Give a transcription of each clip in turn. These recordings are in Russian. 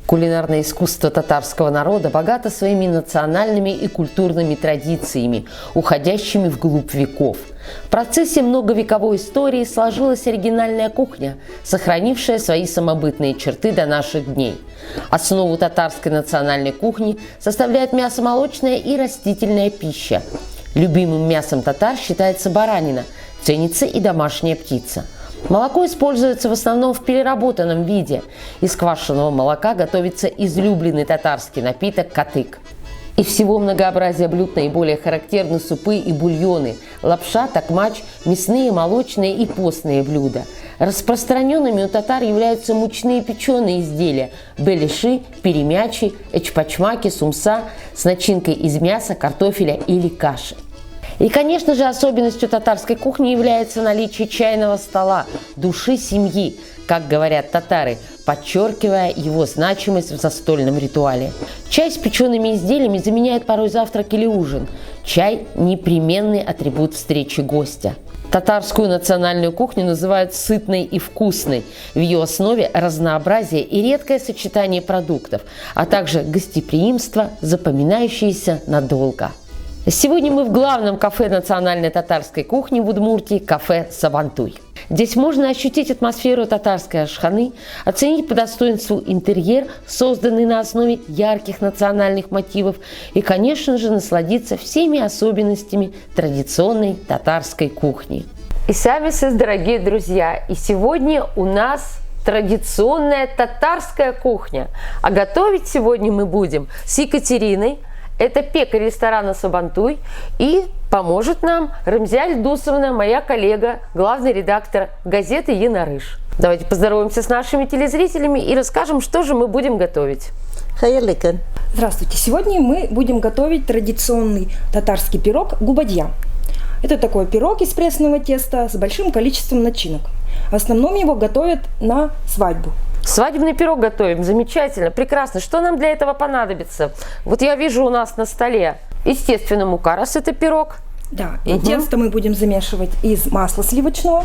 Кулинарное искусство татарского народа богато своими национальными и культурными традициями, уходящими вглубь веков. В процессе многовековой истории сложилась оригинальная кухня, сохранившая свои самобытные черты до наших дней. Основу татарской национальной кухни составляют мясо-молочная и растительная пища. Любимым мясом татар считается баранина, ценится и домашняя птица. Молоко используется в основном в переработанном виде. Из квашеного молока готовится излюбленный татарский напиток катык. Из всего многообразия блюд наиболее характерны супы и бульоны, лапша, такмач, мясные, молочные и постные блюда. Распространенными у татар являются мучные печеные изделия – беляши, перемячи, эчпачмаки, сумса с начинкой из мяса, картофеля или каши. И, конечно же, особенностью татарской кухни является наличие чайного стола, души семьи, как говорят татары, подчеркивая его значимость в застольном ритуале. Чай с печеными изделиями заменяет порой завтрак или ужин. Чай – непременный атрибут встречи гостя. Татарскую национальную кухню называют сытной и вкусной. В ее основе разнообразие и редкое сочетание продуктов, а также гостеприимство, запоминающееся надолго. Сегодня мы в главном кафе национальной татарской кухни в Удмуртии – кафе «Сабантуй». Здесь можно ощутить атмосферу татарской ашханы, оценить по достоинству интерьер, созданный на основе ярких национальных мотивов, и, конечно же, насладиться всеми особенностями традиционной татарской кухни. И сами дорогие друзья, и сегодня у нас традиционная татарская кухня. А готовить сегодня мы будем с Екатериной. Это пекарь ресторана «Сабантуй», и поможет нам Рамзиаль Дусовна, моя коллега, главный редактор газеты «Янарыш». Давайте поздороваемся с нашими телезрителями и расскажем, что же мы будем готовить. Хайрликан. Здравствуйте! Сегодня мы будем готовить традиционный татарский пирог губадья. Это такой пирог из пресного теста с большим количеством начинок. В основном его готовят на свадьбу. Свадебный пирог готовим. Замечательно, прекрасно. Что нам для этого понадобится? Вот я вижу у нас на столе, естественно, мука, раз это пирог. Да, и тесто мы будем замешивать из масла сливочного,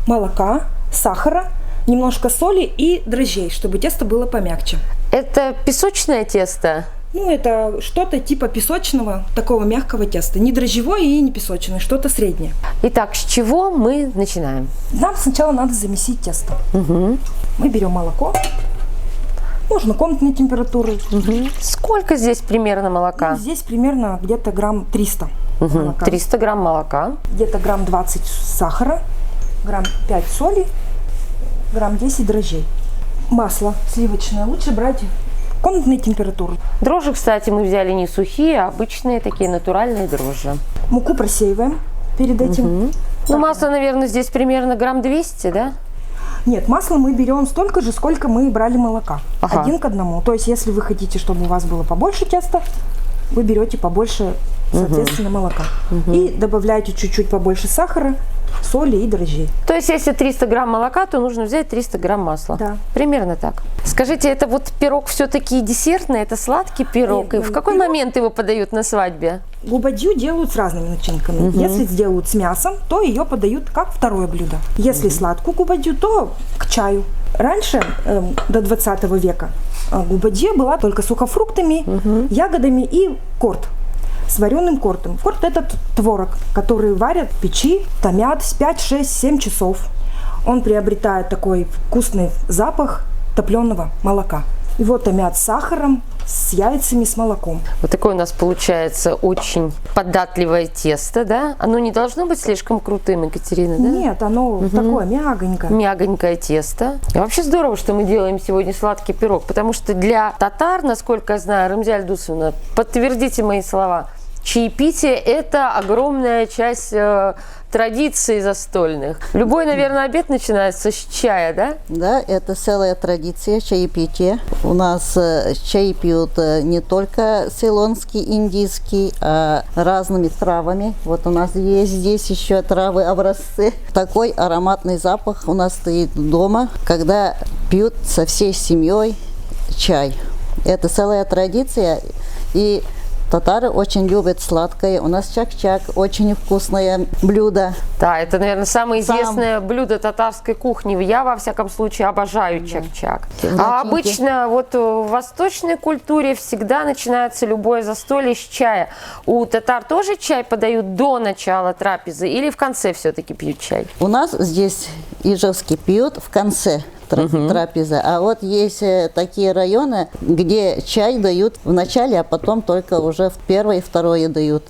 молока, сахара, немножко соли и дрожжей, чтобы тесто было помягче. Это песочное тесто? Ну, это что-то типа песочного, такого мягкого теста. Не дрожжевое и не песочное, что-то среднее. Итак, с чего мы начинаем? Нам сначала надо замесить тесто. Мы берем молоко, можно комнатной температуры. Сколько здесь примерно молока? Ну, здесь примерно где-то грамм 300 молока. 300 грамм молока. Где-то грамм 20 сахара, грамм 5 соли, грамм 10 дрожжей. Масло сливочное лучше брать комнатной температуры. Дрожжи, кстати, мы взяли не сухие, а обычные такие натуральные дрожжи. Муку просеиваем перед этим. Ну, масло, наверное, здесь примерно грамм 200, да? Нет, масло мы берем столько же, сколько мы брали молока. 1 к 1. То есть, если вы хотите, чтобы у вас было побольше теста, вы берете побольше, соответственно, молока. И добавляете чуть-чуть побольше сахара, соли и дрожжей. То есть, если 300 грамм молока, то нужно взять 300 грамм масла. Да. Примерно так. Скажите, это вот пирог все-таки десертный, это сладкий пирог? И в какой момент его подают на свадьбе? Губадью делают с разными начинками. Если сделают с мясом, то ее подают как второе блюдо. Если сладкую губадью, то к чаю. Раньше, до 20 века, губадья была только сухофруктами, ягодами и корт. С вареным кортом. Корт – это творог, который варят в печи, томят 5, 6, 7 часов. Он приобретает такой вкусный запах топленого молока. Его томят с сахаром, с яйцами, с молоком. Вот такое у нас получается очень податливое тесто, да? Оно не должно быть слишком крутым, Екатерина, да? Нет, оно такое мягонькое. Мягонькое тесто. И вообще здорово, что мы делаем сегодня сладкий пирог, потому что для татар, насколько я знаю, Рамзиаль Дусовна, подтвердите мои слова, чаепитие – это огромная часть традиций застольных. Любой, наверное, обед начинается с чая, да? Да, это целая традиция чаепития. У нас чай пьют не только цейлонский, индийский, а разными травами. Вот у нас есть здесь еще травы, образцы. Такой ароматный запах у нас стоит дома, когда пьют со всей семьей чай. Это целая традиция. И Татары очень любят сладкое. У нас чак-чак, очень вкусное блюдо. Да, это, наверное, самое известное блюдо татарской кухни. Я, во всяком случае, обожаю чак-чак. А обычно вот в восточной культуре всегда начинается любое застолье с чая. У татар тоже чай подают до начала трапезы или в конце все-таки пьют чай? У нас здесь ижевский пьют в конце трапезы. А вот есть такие районы, где чай дают в начале, а потом только уже в первое и второе дают.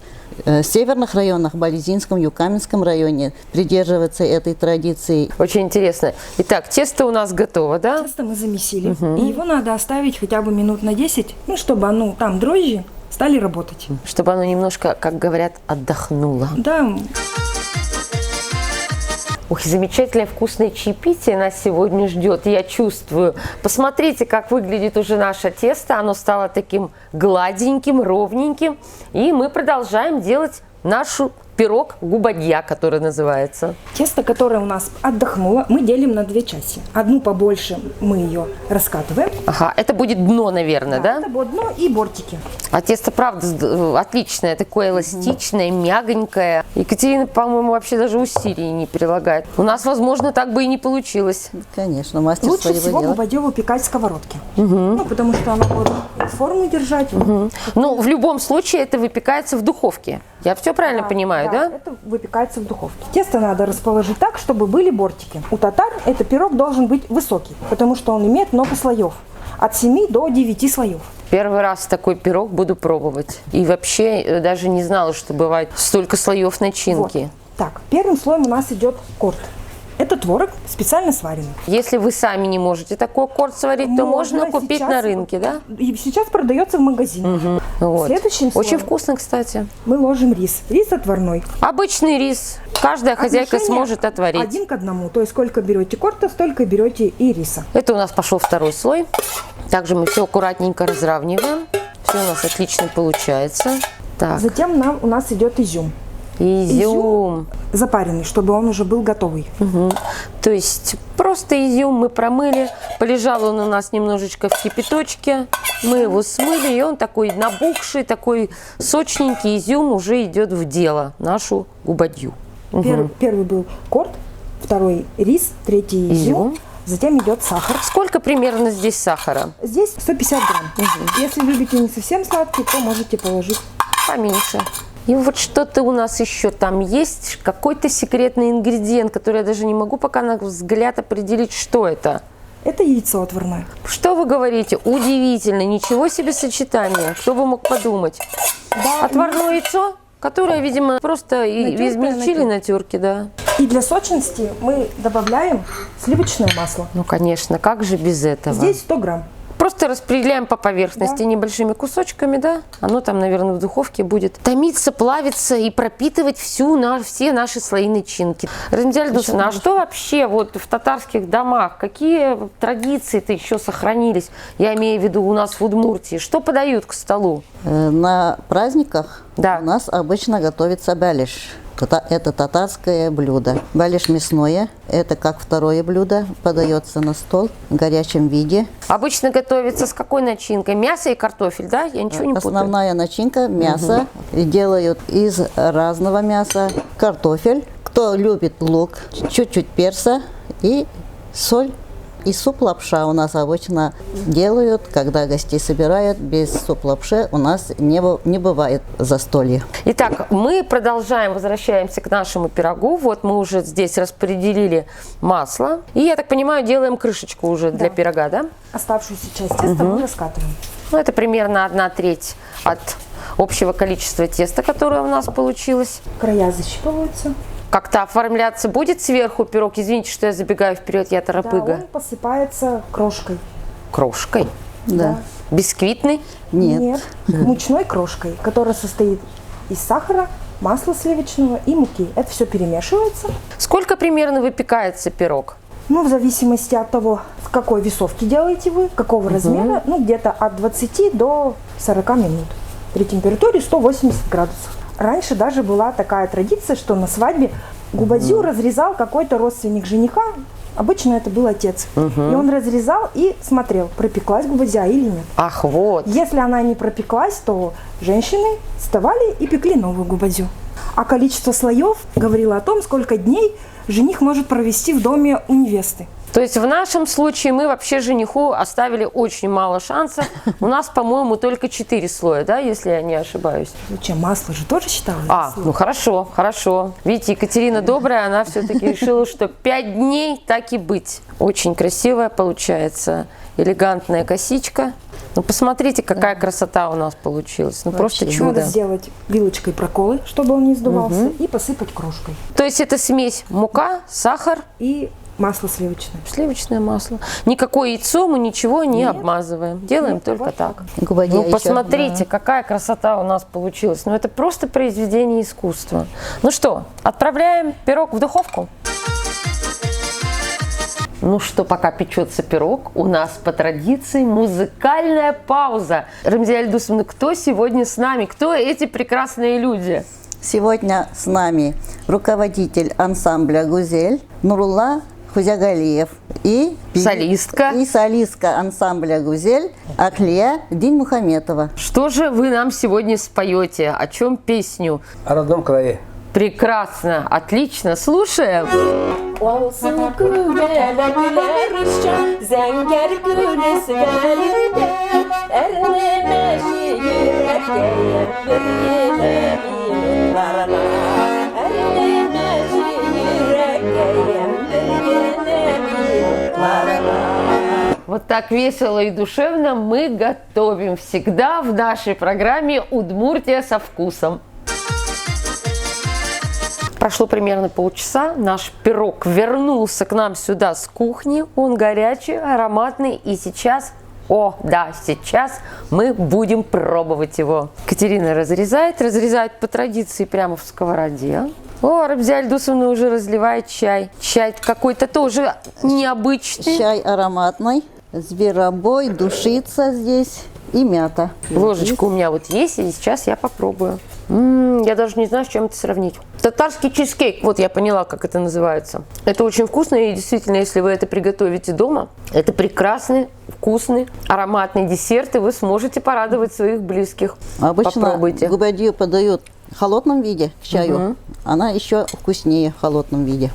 В северных районах, в Болезинском, Юкаменском районе придерживаются этой традиции. Очень интересно. Итак, тесто у нас готово, да? Тесто мы замесили, и его надо оставить хотя бы минут на 10, ну, чтобы оно, там дрожжи стали работать. Чтобы оно немножко, как говорят, отдохнуло. Да. Ох, замечательное вкусное чаепитие нас сегодня ждет, я чувствую. Посмотрите, как выглядит уже наше тесто. Оно стало таким гладеньким, ровненьким. И мы продолжаем делать нашу пирог губадья, который называется. Тесто, которое у нас отдохнуло, мы делим на две части. Одну побольше мы ее раскатываем. Ага, это будет дно, наверное, да? Это будет дно и бортики. А тесто, правда, отличное, такое эластичное, мягонькое. Екатерина, по-моему, вообще даже усилий не прилагает. У нас, возможно, так бы и не получилось. Конечно, мастер Лучше своего всего дела. губадью выпекать в сковородке. Ну, потому что она будет форму держать. Ну, в любом случае, это выпекается в духовке. Я все правильно понимаю, да? Это выпекается в духовке. Тесто надо расположить так, чтобы были бортики. У татар этот пирог должен быть высокий, потому что он имеет много слоев. От 7 до 9 слоев. Первый раз такой пирог буду пробовать. И вообще даже не знала, что бывает столько слоев начинки. Вот. Так, первым слоем у нас идет корт. Это творог, специально сваренный. Если вы сами не можете такой корт сварить, то можно купить сейчас, на рынке, да? И сейчас продается в магазине. Вот. Следующим слоем Очень вкусно, кстати. мы ложим рис. Рис отварной. Обычный рис. Каждая хозяйка Отношение сможет отварить. 1 к 1. То есть сколько берете корта, столько берете и риса. Это у нас пошел второй слой. Также мы все аккуратненько разравниваем. Все у нас отлично получается. Так, Затем у нас идет изюм. изюм. Запаренный, чтобы он уже был готовый. То есть просто изюм мы промыли, полежал он у нас немножечко в кипяточке, мы его смыли, и он такой набухший, такой сочненький изюм уже идет в дело, нашу губадью. Первый был корт, второй рис, третий изюм. Затем идет сахар. Сколько примерно здесь сахара? Здесь 150 грамм. Если любите не совсем сладкий, то можете положить. Поменьше. И вот что-то у нас еще там есть, какой-то секретный ингредиент, который я даже не могу пока на взгляд определить, что это. Это яйцо отварное. Что вы говорите? Удивительно, ничего себе сочетание. Кто бы мог подумать? Да, Отварное яйцо, которое, видимо, просто измельчили на терке, да. И для сочности мы добавляем сливочное масло. Ну, конечно, как же без этого? Здесь 100 грамм. Просто распределяем по поверхности небольшими кусочками, да? Оно там, наверное, в духовке будет томиться, плавиться и пропитывать все наши слои начинки. Размидия Ильдусовна, а что вообще вот в татарских домах? Какие традиции-то еще сохранились? Я имею в виду у нас в Удмуртии. Что подают к столу? На праздниках у нас обычно готовится балиш. Это татарское блюдо. Балиш мясное. Это как второе блюдо. Подается на стол в горячем виде. Обычно готовится с какой начинкой? Мясо и картофель, да? Я ничего не путаю. Основная начинка – мясо. Делают из разного мяса. Картофель. Кто любит лук, чуть-чуть перца и соль. И суп-лапша у нас обычно делают, когда гостей собирают. Без суп-лапши у нас не бывает застолья. Итак, мы продолжаем, возвращаемся к нашему пирогу. Вот мы уже здесь распределили масло. И, я так понимаю, делаем крышечку уже для пирога, да? Оставшуюся часть теста мы раскатываем. Ну, это примерно 1/3 от общего количества теста, которое у нас получилось. Края защипываются. Как-то оформляться будет сверху пирог? Извините, что я забегаю вперед, я торопыга. Да, он посыпается крошкой. Крошкой? Да. Бисквитный? Нет. Мучной крошкой, которая состоит из сахара, масла сливочного и муки. Это все перемешивается. Сколько примерно выпекается пирог? Ну, в зависимости от того, в какой весовке делаете вы, какого размера, ну, где-то от 20 до 40 минут при температуре 180 градусов. Раньше даже была такая традиция, что на свадьбе губадью разрезал какой-то родственник жениха Обычно это был отец. И он разрезал и смотрел, пропеклась губадзя или нет. Ах, вот. Если она не пропеклась, то женщины вставали и пекли новую губадзю. А количество слоев говорило о том, сколько дней жених может провести в доме у невесты. То есть в нашем случае мы вообще жениху оставили очень мало шансов. У нас, по-моему, только 4 слоя, да, если я не ошибаюсь. Зачем? Масло же тоже считалось. Ну хорошо, хорошо. Видите, Екатерина добрая, она все-таки решила, что 5 дней так и быть. Очень красивая получается, элегантная косичка. Ну посмотрите, какая красота у нас получилась. Ну просто чудо. Надо сделать вилочкой проколы, чтобы он не сдувался, и посыпать крошкой. То есть это смесь мука, сахар и масло сливочное. Сливочное масло. Никакое яйцо мы ничего не обмазываем. Делаем только так. Губадья Ну еще, посмотрите, какая красота у нас получилась. Ну это просто произведение искусства. Ну что, отправляем пирог в духовку. Ну что, пока печется пирог, у нас по традиции музыкальная пауза. Рамзия Ильдусовна, кто сегодня с нами? Кто эти прекрасные люди? Сегодня с нами руководитель ансамбля «Гузель» Нурулла Хузягалиев и солистка ансамбля «Гузель» Ахлия Динмухаметова. Что же вы нам сегодня споете? О чем песню? О родном крае. Прекрасно, отлично, слушаем. Вот так весело и душевно мы готовим всегда в нашей программе «Удмуртия со вкусом». Прошло примерно полчаса, наш пирог вернулся к нам сюда с кухни, он горячий, ароматный, и сейчас, сейчас мы будем пробовать его. Катерина разрезает по традиции прямо в сковороде. Рамзия Ильдусовна уже разливает чай. Чай какой-то тоже необычный. Чай ароматный, зверобой, душица здесь и мята. Ложечка у меня вот есть, и сейчас я попробую. Я даже не знаю, с чем это сравнить. Татарский чизкейк, вот я поняла, как это называется. Это очень вкусно, и действительно, если вы это приготовите дома, это прекрасный, вкусный, ароматный десерт, и вы сможете порадовать своих близких. Обычно попробуйте. губадью подают в холодном виде к чаю. Она еще вкуснее в холодном виде.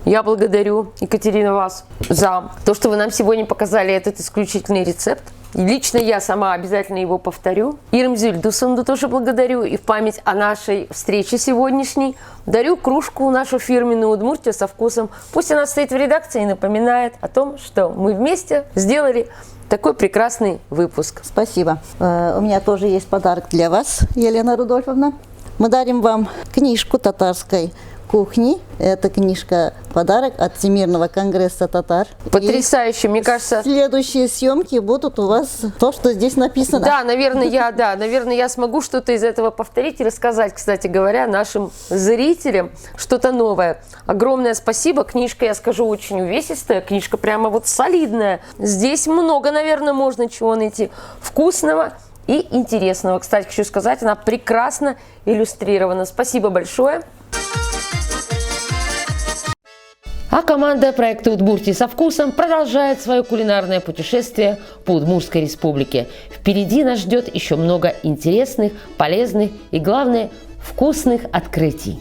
Я благодарю, Екатерина, вас за то, что вы нам сегодня показали этот исключительный рецепт. И лично я сама обязательно его повторю. И Рамзию Ильдусовну тоже благодарю. И в память о нашей встрече сегодняшней дарю кружку нашу фирменную «Удмуртия со вкусом». Пусть она стоит в редакции и напоминает о том, что мы вместе сделали такой прекрасный выпуск. Спасибо. У меня тоже есть подарок для вас, Елена Рудольфовна. Мы дарим вам книжку татарской кухни. Это книжка подарок от Всемирного конгресса татар. Потрясающе, мне кажется. Следующие съемки будут у вас то, что здесь написано. Да, наверное, я смогу что-то из этого повторить и рассказать, кстати говоря, нашим зрителям что-то новое. Огромное спасибо. Книжка, я скажу, очень увесистая. Книжка прямо вот солидная. Здесь много, наверное, можно чего найти вкусного и интересного. Кстати, хочу сказать, она прекрасно иллюстрирована. Спасибо большое. А команда проекта «Удмуртия со вкусом» продолжает свое кулинарное путешествие по Удмуртской республике. Впереди нас ждет еще много интересных, полезных и, главное, вкусных открытий.